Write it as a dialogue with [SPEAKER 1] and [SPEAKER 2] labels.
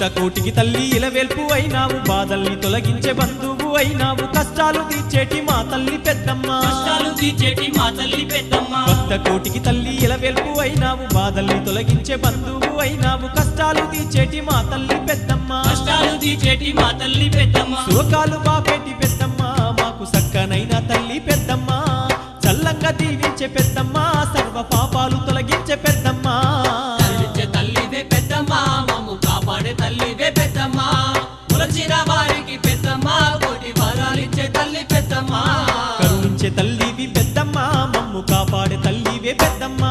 [SPEAKER 1] భక్త కోటికి తల్లి ఇలవేల్పు అయినావు బాధల్ని తొలగించే బంధువు అయినావు కష్టాలు తీర్చేటి మా తల్లి పెద్దమ్మ
[SPEAKER 2] కష్టాలు తీర్చేటి మా తల్లి పెద్దమ్మ
[SPEAKER 1] భక్త కోటికి తల్లి ఇలవేల్పు అయినావు బాధల్ని తొలగించే బంధువు అయినావు కష్టాలు తీర్చేటి మా తల్లి పెద్దమ్మ
[SPEAKER 2] కష్టాలు తీర్చేటి మా తల్లి పెద్దమ్మ
[SPEAKER 1] శోకాలు బాపేటి పెద్దమ్మ మాకు సక్కనైన తల్లి పెద్దమ్మ చల్లంగా దీవించే పెద్దమ్మ సర్వ పాపాలు తొలగించే పెద్దమ్మ
[SPEAKER 2] కరుణించే తల్లివే పెద్దమ్మ మమ్ము కాపాడే తల్లివే పెద్దమ్మ ములచిన వారికి పెద్దమ్మ కోటి వరాలిచ్చే తల్లి పెద్దమ్మ
[SPEAKER 1] కరుణించే తల్లివి పెద్దమ్మ మమ్ము కాపాడే తల్లివే పెద్దమ్మ